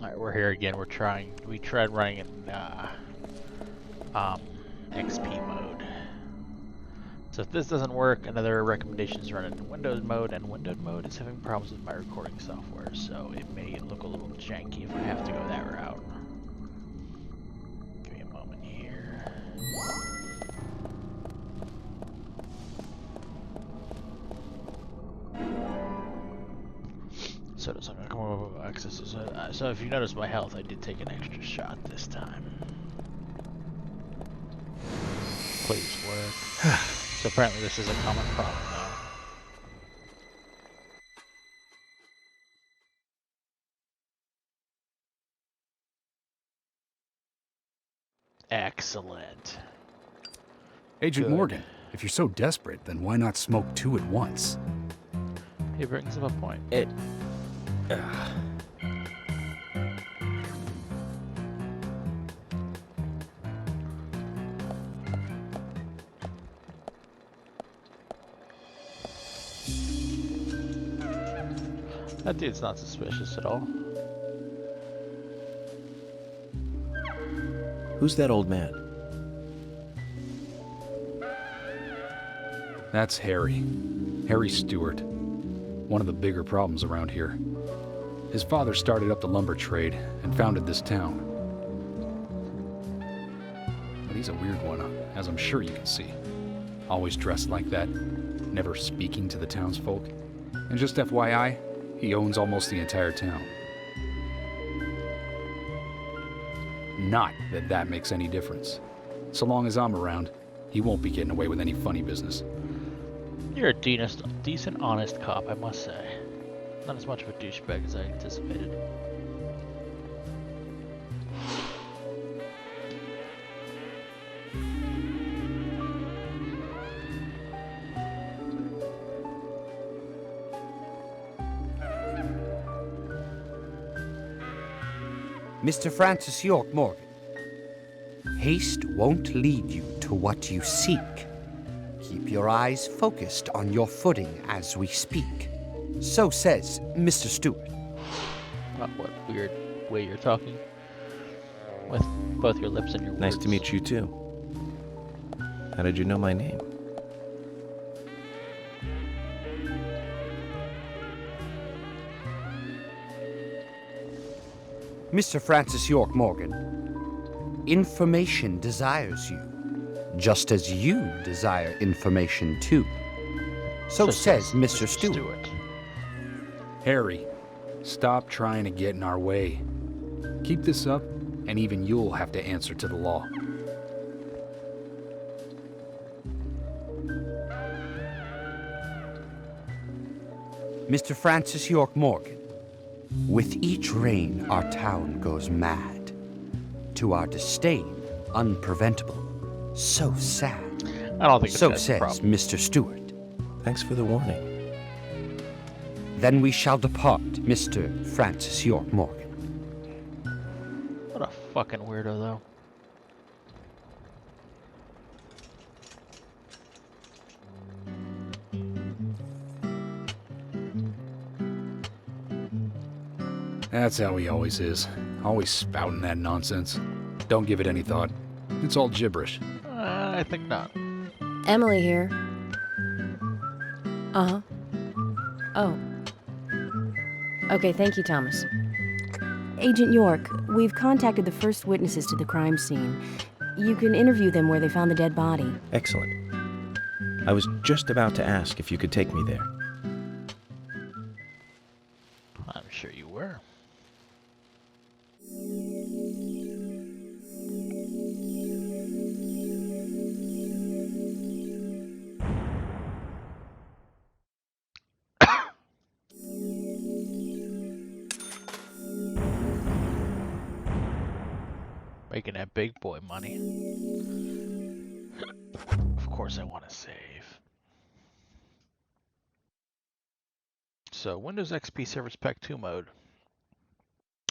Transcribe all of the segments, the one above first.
Alright, we're here again. We tried running in XP mode. So if this doesn't work, another recommendation is run in Windows mode, and Windows mode is having problems with my recording software, so it may look a little janky if I have to go that route. Give me a moment here. So does I'm gonna come over with access. So if you notice my health, I did take an extra shot this time. Please work. So apparently this is a common problem now. Excellent. Agent Good. Morgan, if you're so desperate, then why not smoke two at once? He brings up a point. That dude's not suspicious at all. Who's that old man? That's Harry. Harry Stewart. One of the bigger problems around here. His father started up the lumber trade and founded this town. But he's a weird one, as I'm sure you can see. Always dressed like that, never speaking to the townsfolk. And just FYI, he owns almost the entire town. Not that that makes any difference. So long as I'm around, he won't be getting away with any funny business. You're a decent, honest cop, I must say. Not as much of a douchebag as I anticipated. Mr. Francis York Morgan, haste won't lead you to what you seek. Keep your eyes focused on your footing as we speak. So says Mr. Stewart. What weird way you're talking. With both your lips and your words. Nice to meet you too. How did you know my name? Mr. Francis York Morgan, information desires you, just as you desire information too. So says Mr. Stewart. Harry, stop trying to get in our way. Keep this up, and even you'll have to answer to the law. Mr. Francis York Morgan, with each rain our town goes mad. To our disdain, unpreventable. So sad. I don't think so that's says a problem. Mr. Stewart. Thanks for the warning. Then we shall depart, Mr. Francis York Morgan. What a fucking weirdo, though. That's how he always is. Always spouting that nonsense. Don't give it any thought. It's all gibberish. I think not. Emily here. Uh-huh. Oh. Okay, thank you, Thomas. Agent York, we've contacted the first witnesses to the crime scene. You can interview them where they found the dead body. Excellent. I was just about to ask if you could take me there. I'm sure you were. Making that big boy money. Of course I want to save. So Windows XP Service Pack 2 mode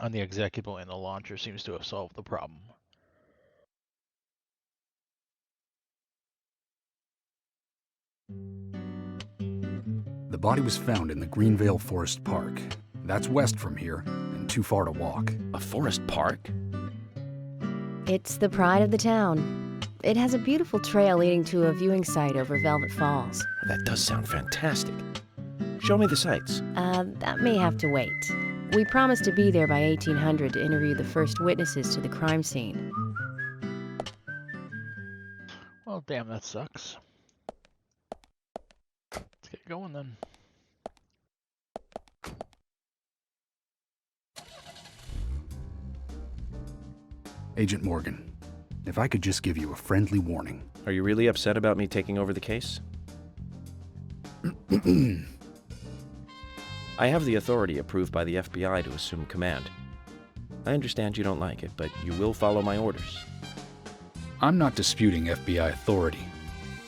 on the executable and the launcher seems to have solved the problem. The body was found in the Greenvale Forest Park. That's west from here, and too far to walk. A forest park? It's the pride of the town. It has a beautiful trail leading to a viewing site over Velvet Falls. That does sound fantastic. Show me the sights. That may have to wait. We promised to be there by 1800 to interview the first witnesses to the crime scene. Well, damn, that sucks. Let's get going then. Agent Morgan, if I could just give you a friendly warning. Are you really upset about me taking over the case? I have the authority approved by the FBI to assume command. I understand you don't like it, but you will follow my orders. I'm not disputing FBI authority,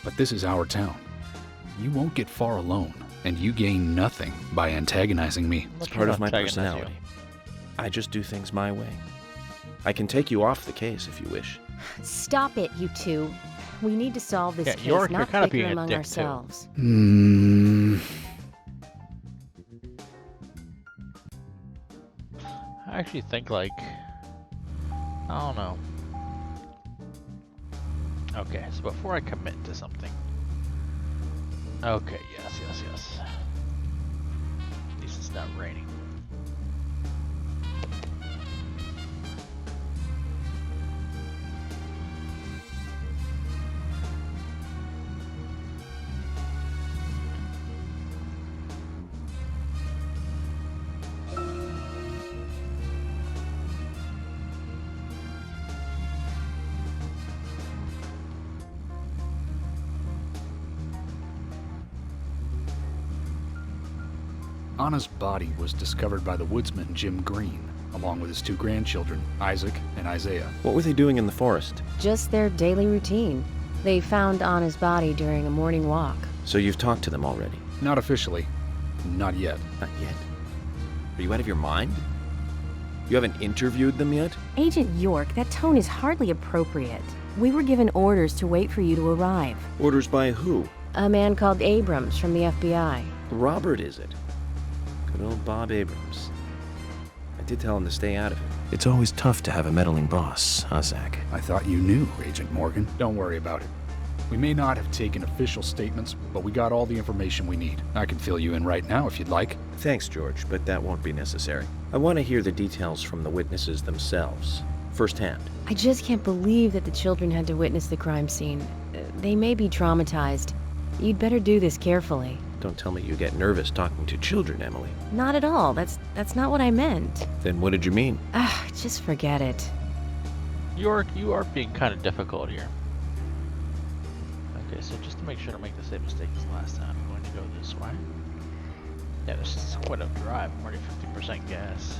but this is our town. You won't get far alone, and you gain nothing by antagonizing me. It's part of my personality. I just do things my way. I can take you off the case if you wish. Stop it, you two. We need to solve this case, York, not you're kinda bicker being a among dick, too. ourselves. I actually think, like, I don't know. Okay, so before I commit to something. Okay, yes. At least it's not raining. Anna's body was discovered by the woodsman Jim Green, along with his two grandchildren, Isaac and Isaiah. What were they doing in the forest? Just their daily routine. They found Anna's body during a morning walk. So you've talked to them already? Not officially. Not yet. Not yet. Are you out of your mind? You haven't interviewed them yet? Agent York, that tone is hardly appropriate. We were given orders to wait for you to arrive. Orders by who? A man called Abrams from the FBI. Robert, is it? Good old Bob Abrams. I did tell him to stay out of it. It's always tough to have a meddling boss, huh, Zach? I thought you knew, Agent Morgan. Don't worry about it. We may not have taken official statements, but we got all the information we need. I can fill you in right now if you'd like. Thanks, George, but that won't be necessary. I want to hear the details from the witnesses themselves, firsthand. I just can't believe that the children had to witness the crime scene. They may be traumatized. You'd better do this carefully. Don't tell me you get nervous talking to children, Emily. Not at all. That's not what I meant. Then what did you mean? Just forget it. York, you are being kind of difficult here. Okay, so just to make sure I don't make the same mistake as last time, I'm going to go this way. Yeah, this is quite a drive. I'm already 50% gas.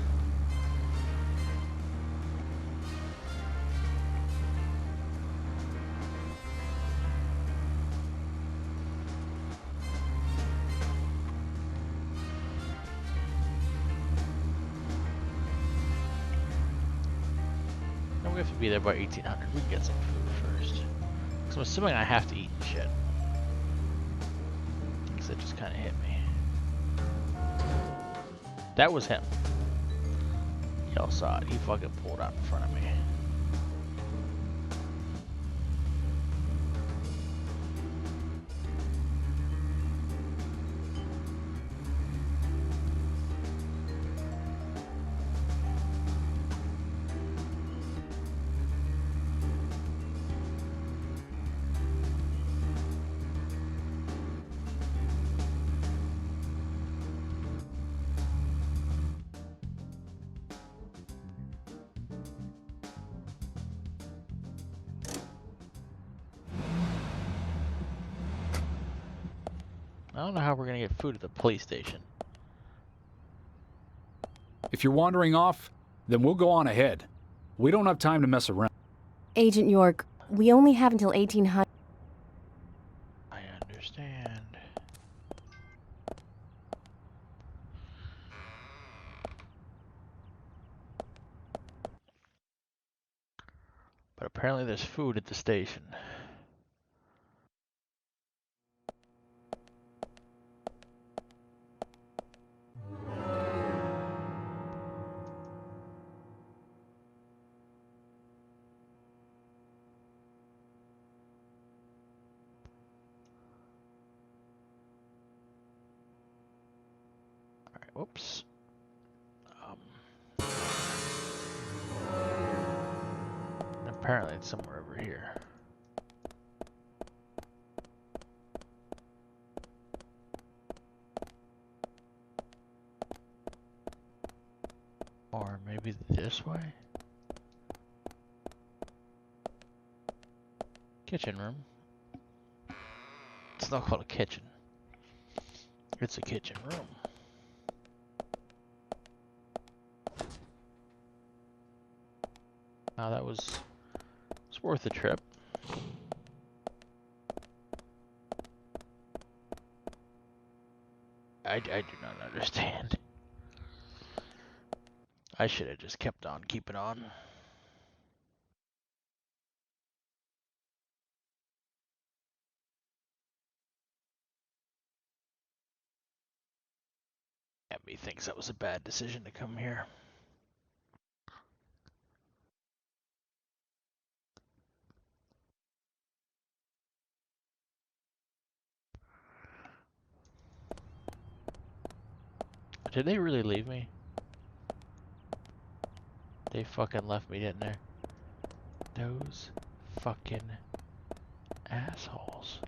We have to be there by 1800. We can get some food first. Because I'm assuming I have to eat and shit. Because that just kind of hit me. That was him. Y'all saw it. He fucking pulled out in front of me. I don't know how we're gonna get food at the police station. If you're wandering off, then we'll go on ahead. We don't have time to mess around. Agent York, we only have until 1800. I understand. But apparently there's food at the station. Whoops. Apparently it's somewhere over here. Or maybe this way? Kitchen room. It's not called a kitchen. It's a kitchen room. Now that was worth a trip. I do not understand. I should have just kept on keeping on. Abby thinks that was a bad decision to come here. Did they really leave me? They fucking left me, didn't they? Those fucking assholes.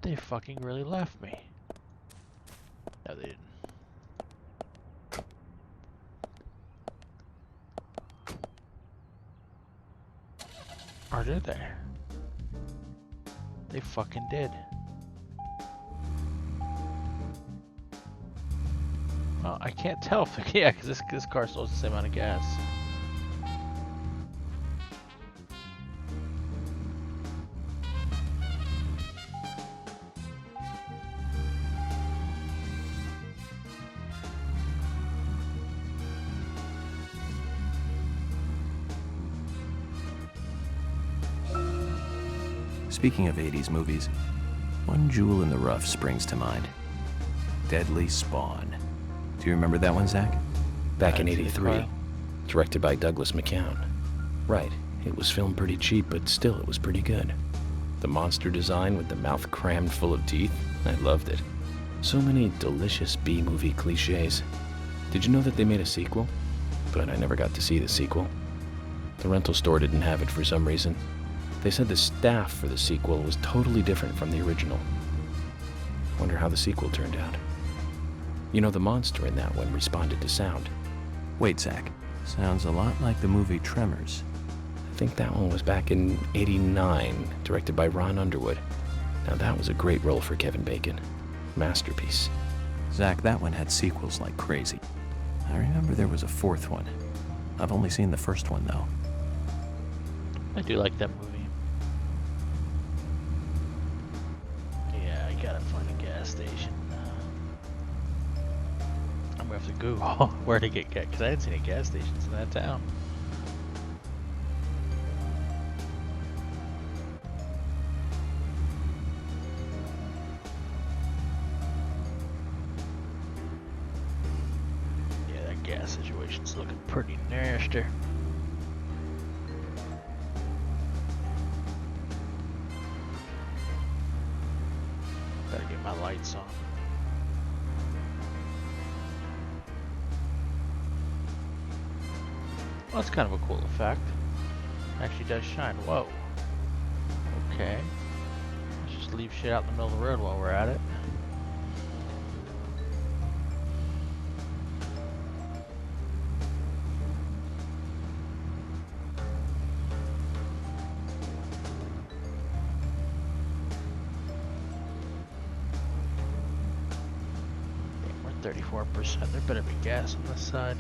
They fucking really left me. No, they didn't. Or did they? They fucking did. Well, I can't tell if yeah, because this car still has the same amount of gas. Speaking of 80s movies, one jewel in the rough springs to mind. Deadly Spawn. Do you remember that one, Zach? Back in '83, directed by Douglas McCown. Right, it was filmed pretty cheap, but still it was pretty good. The monster design with the mouth crammed full of teeth, I loved it. So many delicious B-movie cliches. Did you know that they made a sequel? But I never got to see the sequel. The rental store didn't have it for some reason. They said the staff for the sequel was totally different from the original. Wonder how the sequel turned out. You know, the monster in that one responded to sound. Wait, Zach. Sounds a lot like the movie Tremors. I think that one was back in '89, directed by Ron Underwood. Now that was a great role for Kevin Bacon. Masterpiece. Zach, that one had sequels like crazy. I remember there was a fourth one. I've only seen the first one, though. I do like that movie. Yeah, I gotta find a gas station. I'm gonna have to Google where to get gas, because I didn't see any gas stations in that town. Yeah, that gas situation's looking pretty nasty. Gotta get my lights on. Well, that's kind of a cool effect. Actually does shine. Whoa. Okay. Let's just leave shit out in the middle of the road while we're at it. We're 34%. There better be gas on this side.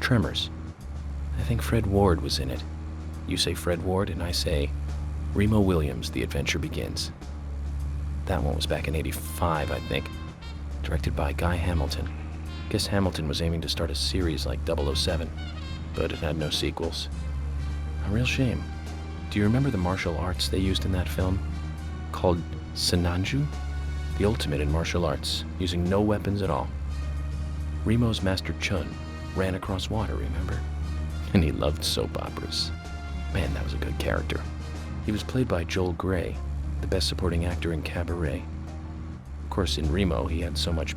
Tremors. I think Fred Ward was in it. You say Fred Ward, and I say Remo Williams, The Adventure Begins. That one was back in '85, I think. Directed by Guy Hamilton. Guess Hamilton was aiming to start a series like 007, but it had no sequels. A real shame. Do you remember the martial arts they used in that film? Called Sinanju? The ultimate in martial arts, using no weapons at all. Remo's Master Chun ran across water, remember? And he loved soap operas. Man, that was a good character. He was played by Joel Grey, the best supporting actor in Cabaret. Of course, in Remo, he had so much